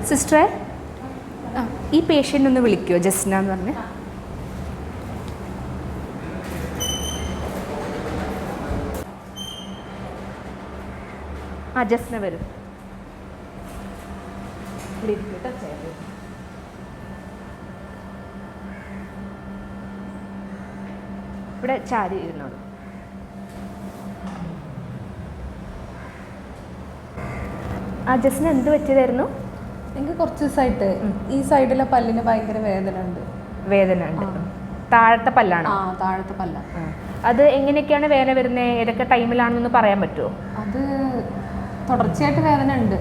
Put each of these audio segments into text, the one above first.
സിസ്റ്ററെ, ഈ പേഷ്യൻ്റ് ഒന്ന് വിളിക്കുമോ? ജസ്ന എന്ന് പറഞ്ഞ്. ജസ്ന വരും. ഇവിടെ ചാരി ഇരുന്നോളൂ. ജസ്ന എന്ത് പറ്റിയതായിരുന്നു? എനിക്ക് കുറച്ച് ദിവസമായിട്ട് ഈ സൈഡിലെ പല്ലിന് ഭയങ്കര വേദന ഉണ്ട്. താഴത്തെ പല്ലാണ്? താഴത്തെ പല്ല. അത് എങ്ങനെയൊക്കെയാണ് വേദന വരുന്നത്? ഏതൊക്കെ ടൈമിലാണെന്നൊന്ന് പറയാൻ പറ്റുമോ? അത് തുടർച്ചയായിട്ട് വേദന ഉണ്ട്.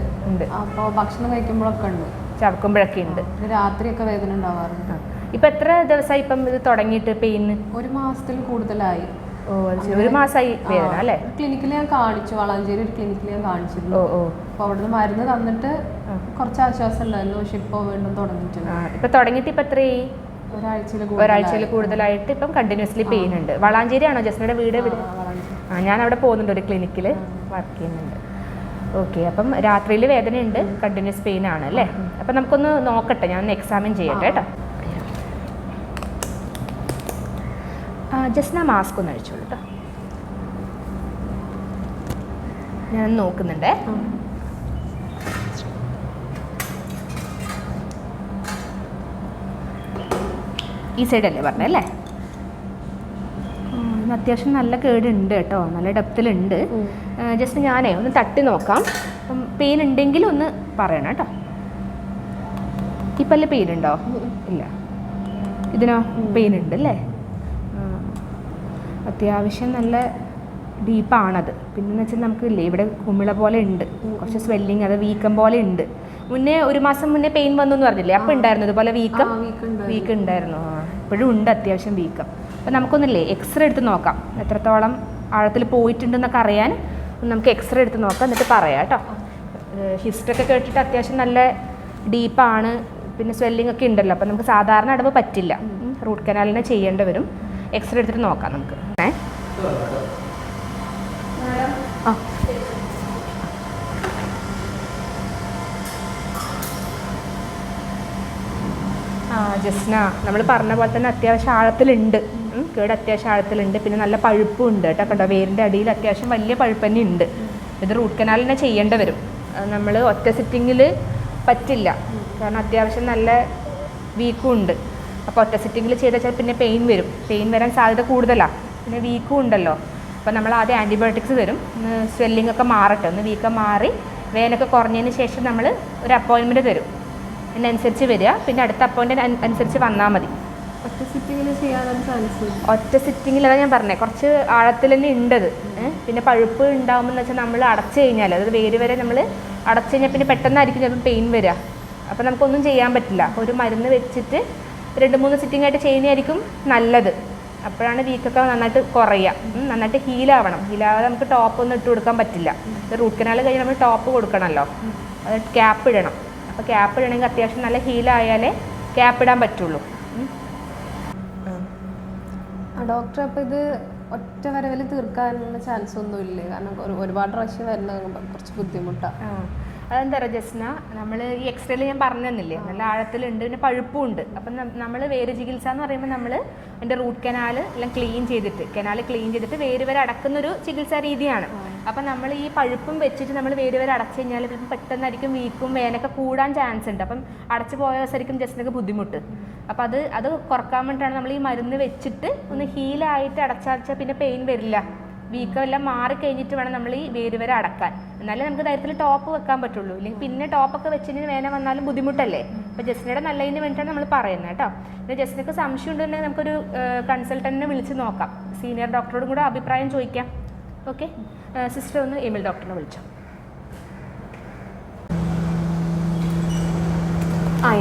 അപ്പോൾ ഭക്ഷണം കഴിക്കുമ്പോഴൊക്കെ ഉണ്ട്, ചവക്കുമ്പോഴൊക്കെ ഉണ്ട്. രാത്രിയൊക്കെ വേദന ഉണ്ടാവാറുണ്ട്. ഇപ്പം എത്ര ദിവസമായി ഇപ്പം ഇത് തുടങ്ങിയിട്ട് പെയിന്? 1 മാസത്തിൽ കൂടുതലായി. ഒരു മാസമായി വേദന അല്ലേ? ക്ലിനിക്കിൽ ഞാൻ കാണിച്ചു, വളാഞ്ചേരി ഒരു ക്ലിനിക്കിൽ ഞാൻ കാണിച്ചിരുന്നു. അപ്പോൾ അവിടുന്ന് മരുന്ന് തന്നിട്ട് കുറച്ച് ആശ്വാസം ഉണ്ടായിരുന്നു. പക്ഷെ ഇപ്പോൾ വീണ്ടും തുടങ്ങിയിട്ടുണ്ട്. ഇപ്പം തുടങ്ങിയിട്ട് ഇപ്പം എത്രയായി? ഒരാഴ്ചയിൽ കൂടുതലായിട്ട് ഇപ്പം കണ്ടിന്യൂസ്ലി പെയിൻ ഉണ്ട്. വളാഞ്ചേരി ആണോ ജസ്നയുടെ വീട്? ഞാൻ അവിടെ പോകുന്നുണ്ട്, ഒരു ക്ലിനിക്കിൽ വർക്ക് ചെയ്യുന്നുണ്ട്. ഓക്കെ, അപ്പം രാത്രിയിൽ വേദനയുണ്ട്, കണ്ടിന്യൂസ് പെയിൻ ആണ് അല്ലേ? അപ്പം നമുക്കൊന്ന് നോക്കട്ടെ, ഞാൻ എക്സാമിൻ ചെയ്യട്ടെ കേട്ടോ. ജസ്ന മാസ്ക് ഒന്ന് അഴിച്ചോളൂ കേട്ടോ. ഞാൻ നോക്കുന്നുണ്ടേ. ഈ സൈഡല്ലേ പറഞ്ഞല്ലേ? അത്യാവശ്യം നല്ല കേടുണ്ട് കേട്ടോ, നല്ല ഡെപ്തിലുണ്ട്. ജസ്റ്റ് ഞാനേ ഒന്ന് തട്ടി നോക്കാം. അപ്പം പെയിൻ ഉണ്ടെങ്കിൽ ഒന്ന് പറയണം കേട്ടോ. ഈ പല്ല് പെയിൻ ഉണ്ടോ? ഇല്ല. ഇതിനോ പെയിൻ ഉണ്ട് അല്ലേ? അത്യാവശ്യം നല്ല ഡീപ്പാണത്. പിന്നെന്ന് വെച്ചാൽ നമുക്ക് ഇല്ലേ ഇവിടെ കുമിള പോലെ ഉണ്ട്, കുറച്ച് സ്വെല്ലിങ്, അത് വീക്കം പോലെ ഉണ്ട്. മുന്നേ 1 മാസം മുന്നേ പെയിൻ വന്നു എന്ന് പറഞ്ഞില്ലേ? അപ്പം ഉണ്ടായിരുന്നു ഇതുപോലെ വീക്കം ഉണ്ടായിരുന്നു. ഇപ്പോഴും ഉണ്ട് അത്യാവശ്യം വീക്കം. അപ്പം നമുക്കൊന്നില്ലേ എക്സ്റേ എടുത്ത് നോക്കാം, എത്രത്തോളം ആഴത്തിൽ പോയിട്ടുണ്ടെന്നൊക്കെ അറിയാൻ നമുക്ക് എക്സ്റേ എടുത്ത് നോക്കാം, എന്നിട്ട് പറയാം കേട്ടോ. ഹിസ്റ്ററി ഒക്കെ കേട്ടിട്ട് അത്യാവശ്യം നല്ല ഡീപ്പാണ്, പിന്നെ സ്വെല്ലിംഗ് ഒക്കെ ഉണ്ടല്ലോ. അപ്പം നമുക്ക് സാധാരണ അടവ് പറ്റില്ല, റൂട്ട് കനാലിനെ ചെയ്യേണ്ടി വരും. എക്സ്റേ എടുത്തിട്ട് നോക്കാം നമുക്ക്. ജസ്ന, നമ്മൾ പറഞ്ഞ പോലെ തന്നെ അത്യാവശ്യം ആഴത്തിലുണ്ട്, കേട് അത്യാവശ്യം ആഴത്തിലുണ്ട്. പിന്നെ നല്ല പഴുപ്പും ഉണ്ട് കേട്ടോ. കണ്ടോ, വേരിൻ്റെ അടിയിൽ അത്യാവശ്യം വലിയ പഴുപ്പ് തന്നെ ഉണ്ട്. ഇത് റൂട്ട് കനാലിനെ ചെയ്യേണ്ടി വരും. നമ്മൾ ഒറ്റ സിറ്റിങ്ങിൽ പറ്റില്ല, കാരണം അത്യാവശ്യം നല്ല വീക്കും ഉണ്ട്. അപ്പോൾ ഒറ്റ സിറ്റിങ്ങിൽ ചെയ്ത് വെച്ചാൽ പിന്നെ പെയിൻ വരും, പെയിൻ വരാൻ സാധ്യത കൂടുതലാണ്. പിന്നെ വീക്കും ഉണ്ടല്ലോ. അപ്പോൾ നമ്മൾ ആദ്യം ആൻറ്റിബയോട്ടിക്സ് തരും, സ്വെല്ലിംഗ് ഒക്കെ മാറട്ടെ, ഒന്ന് വീക്കം മാറി വേനൊക്കെ കുറഞ്ഞതിന് ശേഷം നമ്മൾ ഒരു അപ്പോയിൻമെൻറ്റ് തരും. അതിനനുസരിച്ച് വരിക, പിന്നെ അടുത്ത അപ്പോയിൻമെൻറ്റ് അനുസരിച്ച് വന്നാൽ മതി. ഒറ്റ സിറ്റിങ്ങിൽ ചെയ്യാൻ ചാൻസ്? ഒറ്റ സിറ്റിങ്ങിൽ അതാ ഞാൻ പറഞ്ഞത്, കുറച്ച് ആഴത്തിൽ തന്നെ ഉണ്ടത്. പിന്നെ പഴുപ്പ് ഉണ്ടാകുമെന്ന് വെച്ചാൽ നമ്മൾ അടച്ചു കഴിഞ്ഞാൽ, അതായത് വേര് വരെ നമ്മൾ അടച്ചു കഴിഞ്ഞാൽ പിന്നെ പെട്ടെന്നായിരിക്കും ചിലപ്പോൾ പെയിൻ വരിക. അപ്പോൾ നമുക്കൊന്നും ചെയ്യാൻ പറ്റില്ല. അപ്പോൾ ഒരു മരുന്ന് വെച്ചിട്ട് 2-3 സിറ്റിംഗ് ആയിട്ട് ചെയ്യുന്നതായിരിക്കും നല്ലത്. അപ്പോഴാണ് വീക്കൊക്കെ നന്നായിട്ട് കുറയുക, നന്നായിട്ട് ഹീലാവണം. ഹീലാവാതെ നമുക്ക് ടോപ്പ് ഒന്നും ഇട്ട് കൊടുക്കാൻ പറ്റില്ല. റൂട്ട് കനാൽ കഴിഞ്ഞ് നമ്മൾ ടോപ്പ് കൊടുക്കണമല്ലോ, അത് ക്യാപ്പ് ഇടണം. അപ്പോൾ ക്യാപ്പ് ഇടണമെങ്കിൽ അത്യാവശ്യം നല്ല ഹീലായാലേ ക്യാപ്പ് ഇടാൻ പറ്റുള്ളൂ. ഡോക്ടർ, അപ്പോൾ ഇത് ഒറ്റ വരവിൽ തീർക്കാനുള്ള ചാൻസ് ഒന്നുമില്ലേ? കാരണം ഒരുപാട് പ്രാവശ്യം വരുന്നത് കുറച്ച് ബുദ്ധിമുട്ടാണ്. അതെന്താ പറയുക ജസ്ന, നമ്മൾ ഈ എക്സ്റേയിൽ ഞാൻ പറഞ്ഞു തന്നില്ലേ, നല്ല ആഴത്തിലുണ്ട്, പിന്നെ പഴുപ്പും ഉണ്ട്. അപ്പം നമ്മൾ വേര് ചികിത്സ എന്ന് പറയുമ്പോൾ നമ്മൾ അതിൻ്റെ റൂട്ട് കനാൽ എല്ലാം ക്ലീൻ ചെയ്തിട്ട് വേര് വരെ അടക്കുന്നൊരു ചികിത്സാ രീതിയാണ്. അപ്പം നമ്മൾ ഈ പഴുപ്പും വെച്ചിട്ട് നമ്മൾ വേര് വരെ അടച്ചു കഴിഞ്ഞാൽ ഇപ്പം പെട്ടെന്നായിരിക്കും വീക്കും വേനൊക്കെ കൂടാൻ ചാൻസ് ഉണ്ട്. അപ്പം അടച്ചു പോയ ദിവസമായിരിക്കും ജസ്റ്റിനൊക്കെ ബുദ്ധിമുട്ട്. അപ്പം അത് കുറക്കാൻ വേണ്ടിയിട്ടാണ് നമ്മൾ ഈ മരുന്ന് വെച്ചിട്ട് ഒന്ന് ഹീലായിട്ട് അടച്ചാൽ പിന്നെ പെയിൻ വരില്ല. വീക്കെല്ലാം മാറിക്കഴിഞ്ഞിട്ട് വേണം നമ്മൾ ഈ വേര് വരെ അടക്കാൻ, എന്നാലേ നമുക്ക് ധൈര്യത്തിൽ ടോപ്പ് വെക്കാൻ പറ്റുള്ളൂ. ഇല്ലെങ്കിൽ പിന്നെ ടോപ്പൊക്കെ വെച്ചിട്ട് വേന വന്നാലും ബുദ്ധിമുട്ടല്ലേ. അപ്പോൾ ജസ്റ്റിനയുടെ നല്ലതിന് വേണ്ടിയിട്ടാണ് നമ്മൾ പറയുന്നത് കേട്ടോ. പിന്നെ ജസ്റ്റിനൊക്കെ സംശയം ഉണ്ടെങ്കിൽ നമുക്കൊരു കൺസൾട്ടൻറ്റിനെ വിളിച്ച് നോക്കാം, സീനിയർ ഡോക്ടറോടും കൂടെ അഭിപ്രായം ചോദിക്കാം. ഓക്കെ, സിസ്റ്റർ ഒന്ന് എമിൽ ഡോക്ടറിനെ വിളിച്ചോ.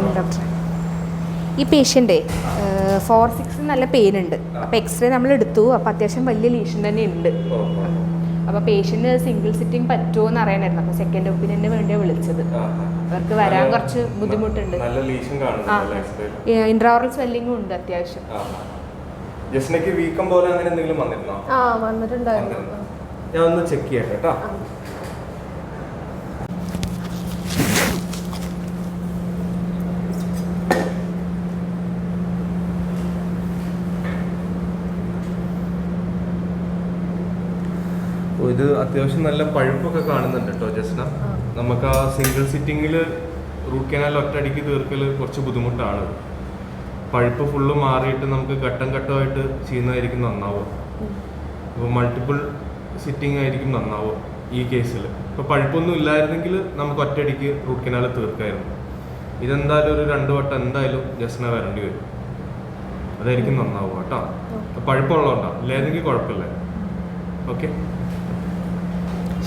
എമിൽ ഡോക്ടർ, ഈ പേഷ്യൻ്റെ 4-6 നല്ല പെയിൻ ഉണ്ട്. അപ്പോൾ എക്സ്റേ നമ്മൾ എടുത്തു, അപ്പോൾ അത്യാവശ്യം വലിയ ലീഷൻ തന്നെ ഉണ്ട്. അപ്പോൾ പേഷ്യൻ്റ് സിംഗിൾ സിറ്റിംഗ് പറ്റുമോ എന്ന് അറിയാനായിരുന്നു. അപ്പോൾ സെക്കൻഡ് ഒപ്പീനിയന് വേണ്ടിയാണ് വിളിച്ചത്. അവർക്ക് വരാൻ കുറച്ച് ബുദ്ധിമുട്ടുണ്ട്. ഇൻട്രാഓറൽ സ്വെല്ലിങ്ങും ഉണ്ട് അത്യാവശ്യം. വന്നിട്ടുണ്ടായിരുന്നു. ഞാൻ ഒന്ന് ചെക്ക് ചെയ്യട്ടെ കേട്ടോ. ഇത് അത്യാവശ്യം നല്ല പഴുപ്പൊക്കെ കാണുന്നുണ്ട് കേട്ടോ ജസ്ന. നമുക്ക് ആ സിംഗിൾ സിറ്റിങ്ങിൽ റൂട്ട് കനാൽ ഒറ്റയടിക്ക് തീർക്കൽ കുറച്ച് ബുദ്ധിമുട്ടാണ്. പഴുപ്പ് ഫുള്ള് മാറിയിട്ട് നമുക്ക് ഘട്ടം ഘട്ടമായിട്ട് ചെയ്യുന്നതായിരിക്കും നന്നാവുക. അപ്പോൾ മൾട്ടിപ്പിൾ സിറ്റിംഗ് ആയിരിക്കും നന്നാവുക ഈ കേസിൽ. ഇപ്പോൾ പഴുപ്പൊന്നും ഇല്ലായിരുന്നെങ്കിൽ നമുക്ക് ഒറ്റയടിക്ക് റൂട്ട് കനാൽ തീർക്കായിരുന്നു. ഇതെന്തായാലും ഒരു 2 വട്ടം എന്തായാലും ജസ്ന വരേണ്ടി വരും. അതായിരിക്കും നന്നാവുക കേട്ടോ. പഴുപ്പുള്ളതുകൊണ്ടോ ഇല്ലായിരുന്നെങ്കിൽ കുഴപ്പമില്ല. Okay,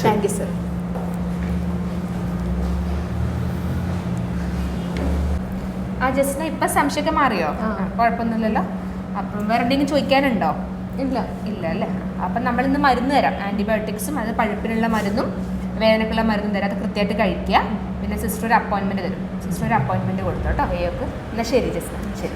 thank you sir. ആ ജസ്ന ഇപ്പം സംശയമൊക്കെ മാറിയോ? കുഴപ്പമൊന്നുമില്ലല്ലോ. അപ്പം വേറെ എന്തെങ്കിലും ചോദിക്കാനുണ്ടോ? ഇല്ല ഇല്ല അല്ലേ. അപ്പം നമ്മളിന്ന് മരുന്ന് തരാം, ആൻറ്റിബയോട്ടിക്സും അത് പഴുപ്പിനുള്ള മരുന്നും വേദനക്കുള്ള മരുന്നും തരാം. അത് കൃത്യമായിട്ട് കഴിക്കുക. പിന്നെ സിസ്റ്റർ ഒരു അപ്പോയിൻമെൻറ്റ് തരും. സിസ്റ്റർ ഒരു അപ്പോയിൻമെൻറ്റ് കൊടുത്തു കേട്ടോ വേഗം. എന്നാൽ ശരി ജസ്ന, ശരി.